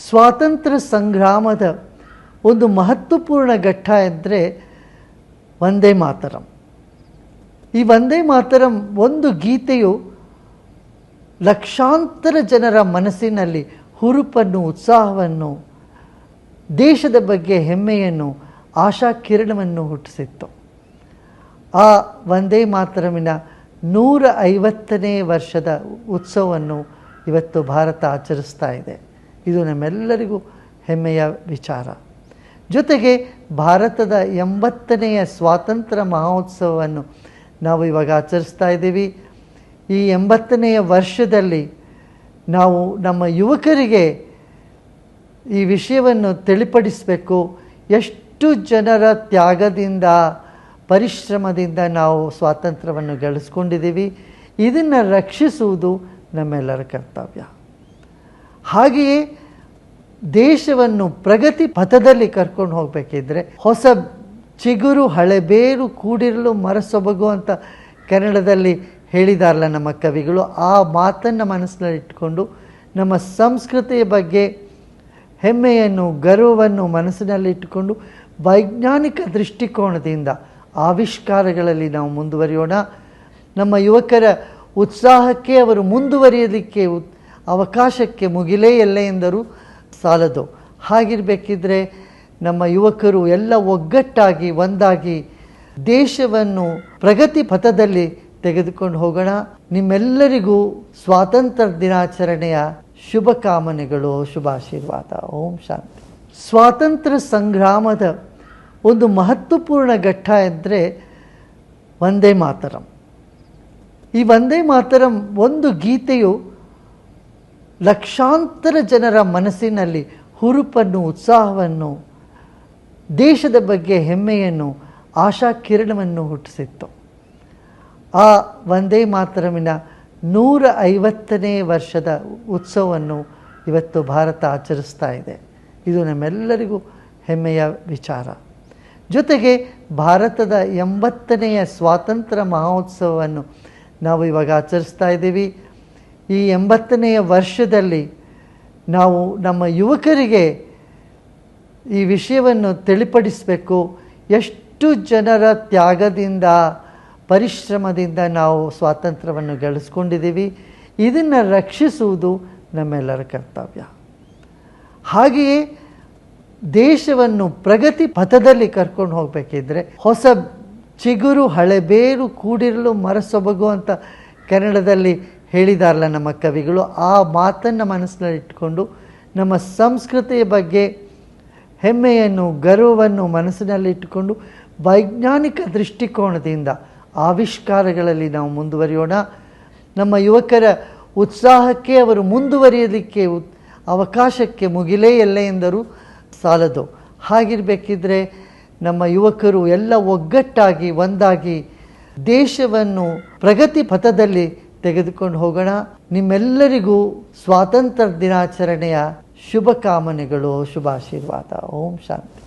ಸ್ವಾತಂತ್ರ್ಯ ಸಂಗ್ರಾಮದ ಒಂದು ಮಹತ್ವಪೂರ್ಣ ಘಟ್ಟ ಎಂದರೆ ವಂದೇ ಮಾತರಂ. ಈ ವಂದೇ ಮಾತರಂ ಒಂದು ಗೀತೆಯು ಲಕ್ಷಾಂತರ ಜನರ ಮನಸ್ಸಿನಲ್ಲಿ ಹುರುಪನ್ನು, ಉತ್ಸಾಹವನ್ನು, ದೇಶದ ಬಗ್ಗೆ ಹೆಮ್ಮೆಯನ್ನು, ಆಶಾ ಕಿರಣವನ್ನು ಹುಟ್ಟಿಸಿತ್ತು. ಆ ವಂದೇ ಮಾತರಮಿನ 150ನೇ ವರ್ಷದ ಉತ್ಸವವನ್ನು ಇವತ್ತು ಭಾರತ ಆಚರಿಸ್ತಾ ಇದೆ. ಇದು ನಮ್ಮೆಲ್ಲರಿಗೂ ಹೆಮ್ಮೆಯ ವಿಚಾರ. ಜೊತೆಗೆ ಭಾರತದ 80ನೆಯ ಸ್ವಾತಂತ್ರ್ಯ ಮಹೋತ್ಸವವನ್ನು ನಾವು ಇವಾಗ ಆಚರಿಸ್ತಾ ಇದ್ದೀವಿ. ಈ 80ನೆಯ ವರ್ಷದಲ್ಲಿ ನಾವು ನಮ್ಮ ಯುವಕರಿಗೆ ಈ ವಿಷಯವನ್ನು ತಿಳಿಪಡಿಸಬೇಕು. ಎಷ್ಟು ಜನರ ತ್ಯಾಗದಿಂದ, ಪರಿಶ್ರಮದಿಂದ ನಾವು ಸ್ವಾತಂತ್ರ್ಯವನ್ನು ಗಳಿಸ್ಕೊಂಡಿದ್ದೀವಿ. ಇದನ್ನು ರಕ್ಷಿಸುವುದು ನಮ್ಮೆಲ್ಲರ ಕರ್ತವ್ಯ. ಹಾಗೆಯೇ ದೇಶವನ್ನು ಪ್ರಗತಿ ಪಥದಲ್ಲಿ ಕರ್ಕೊಂಡು ಹೋಗಬೇಕಿದ್ರೆ ಹೊಸ ಚಿಗುರು ಹಳೆಬೇರು ಕೂಡಿರಲು ಮರಸೊಬಗು ಅಂತ ಕನ್ನಡದಲ್ಲಿ ಹೇಳಿದಾರಲ್ಲ ನಮ್ಮ ಕವಿಗಳು. ಆ ಮಾತನ್ನು ಮನಸ್ಸಿನಲ್ಲಿ ಇಟ್ಕೊಂಡು ನಮ್ಮ ಸಂಸ್ಕೃತಿಯ ಬಗ್ಗೆ ಹೆಮ್ಮೆಯನ್ನು, ಗರ್ವವನ್ನು ಮನಸ್ಸಿನಲ್ಲಿ ಇಟ್ಟುಕೊಂಡು ವೈಜ್ಞಾನಿಕ ದೃಷ್ಟಿಕೋನದಿಂದ ಆವಿಷ್ಕಾರಗಳಲ್ಲಿ ನಾವು ಮುಂದುವರಿಯೋಣ. ನಮ್ಮ ಯುವಕರ ಉತ್ಸಾಹಕ್ಕೆ, ಅವರು ಮುಂದುವರಿಯೋದಕ್ಕೆ ಅವಕಾಶಕ್ಕೆ ಮುಗಿಲೇ ಎಲ್ಲ ಎಂದರೂ ಸಾಲದು. ಹಾಗಿರಬೇಕಿದ್ರೆ ನಮ್ಮ ಯುವಕರು ಎಲ್ಲ ಒಗ್ಗಟ್ಟಾಗಿ, ಒಂದಾಗಿ ದೇಶವನ್ನು ಪ್ರಗತಿ ಪಥದಲ್ಲಿ ತೆಗೆದುಕೊಂಡು ಹೋಗೋಣ. ನಿಮ್ಮೆಲ್ಲರಿಗೂ ಸ್ವಾತಂತ್ರ್ಯ ದಿನಾಚರಣೆಯ ಶುಭಕಾಮನೆಗಳು, ಶುಭಾಶೀರ್ವಾದ. ಓಂ ಶಾಂತಿ. ಸ್ವಾತಂತ್ರ್ಯ ಸಂಗ್ರಾಮದ ಒಂದು ಮಹತ್ವಪೂರ್ಣ ಘಟ್ಟ ಎಂದರೆ ವಂದೇ ಮಾತರಂ. ಈ ವಂದೇ ಮಾತರಂ ಒಂದು ಗೀತೆಯು ಲಕ್ಷಾಂತರ ಜನರ ಮನಸ್ಸಿನಲ್ಲಿ ಹುರುಪನ್ನು, ಉತ್ಸಾಹವನ್ನು, ದೇಶದ ಬಗ್ಗೆ ಹೆಮ್ಮೆಯನ್ನು, ಆಶಾ ಕಿರಣವನ್ನು ಹುಟ್ಟಿಸಿತ್ತು. ಆ ವಂದೇ ಮಾತರಮಿನ 150ನೇ ವರ್ಷದ ಉತ್ಸವವನ್ನು ಇವತ್ತು ಭಾರತ ಆಚರಿಸ್ತಾ ಇದೆ. ಇದು ನಮ್ಮೆಲ್ಲರಿಗೂ ಹೆಮ್ಮೆಯ ವಿಚಾರ. ಜೊತೆಗೆ ಭಾರತದ 80ನೆಯ ಸ್ವಾತಂತ್ರ್ಯ ಮಹೋತ್ಸವವನ್ನು ನಾವು ಇವಾಗ ಆಚರಿಸ್ತಾ ಇದ್ದೀವಿ. ಈ 80ನೆಯ ವರ್ಷದಲ್ಲಿ ನಾವು ನಮ್ಮ ಯುವಕರಿಗೆ ಈ ವಿಷಯವನ್ನು ತಿಳಿಪಡಿಸಬೇಕು. ಎಷ್ಟು ಜನರ ತ್ಯಾಗದಿಂದ, ಪರಿಶ್ರಮದಿಂದ ನಾವು ಸ್ವಾತಂತ್ರ್ಯವನ್ನು ಗಳಿಸ್ಕೊಂಡಿದ್ದೀವಿ. ಇದನ್ನು ರಕ್ಷಿಸುವುದು ನಮ್ಮೆಲ್ಲರ ಕರ್ತವ್ಯ. ಹಾಗೆಯೇ ದೇಶವನ್ನು ಪ್ರಗತಿ ಪಥದಲ್ಲಿ ಕರ್ಕೊಂಡು ಹೋಗಬೇಕಿದ್ರೆ ಹೊಸ ಚಿಗುರು ಹಳೆಬೇರು ಕೂಡಿರಲು ಮರಸೊಬಗು ಅಂತ ಕನ್ನಡದಲ್ಲಿ ಹೇಳಿದಾರಲ್ಲ ನಮ್ಮ ಕವಿಗಳು. ಆ ಮಾತನ್ನು ಮನಸ್ಸಿನಲ್ಲಿ ಇಟ್ಕೊಂಡು ನಮ್ಮ ಸಂಸ್ಕೃತಿಯ ಬಗ್ಗೆ ಹೆಮ್ಮೆಯನ್ನು, ಗರ್ವವನ್ನು ಮನಸ್ಸಿನಲ್ಲಿ ಇಟ್ಟುಕೊಂಡು ವೈಜ್ಞಾನಿಕ ದೃಷ್ಟಿಕೋನದಿಂದ ಆವಿಷ್ಕಾರಗಳಲ್ಲಿ ನಾವು ಮುಂದುವರಿಯೋಣ. ನಮ್ಮ ಯುವಕರ ಉತ್ಸಾಹಕ್ಕೆ, ಅವರು ಮುಂದುವರಿಯೋದಕ್ಕೆ ಅವಕಾಶಕ್ಕೆ ಮುಗಿಲೇ ಎಲ್ಲ ಎಂದರೂ ಸಾಲದು. ಹಾಗಿರಬೇಕಿದ್ರೆ ನಮ್ಮ ಯುವಕರು ಎಲ್ಲ ಒಗ್ಗಟ್ಟಾಗಿ, ಒಂದಾಗಿ ದೇಶವನ್ನು ಪ್ರಗತಿ ಪಥದಲ್ಲಿ ತೆಗೆದುಕೊಂಡು ಹೋಗೋಣ. ನಿಮ್ಮೆಲ್ಲರಿಗೂ ಸ್ವಾತಂತ್ರ್ಯ ದಿನಾಚರಣೆಯ ಶುಭಕಾಮನೆಗಳು, ಶುಭಾಶೀರ್ವಾದ. ಓಂ ಶಾಂತಿ.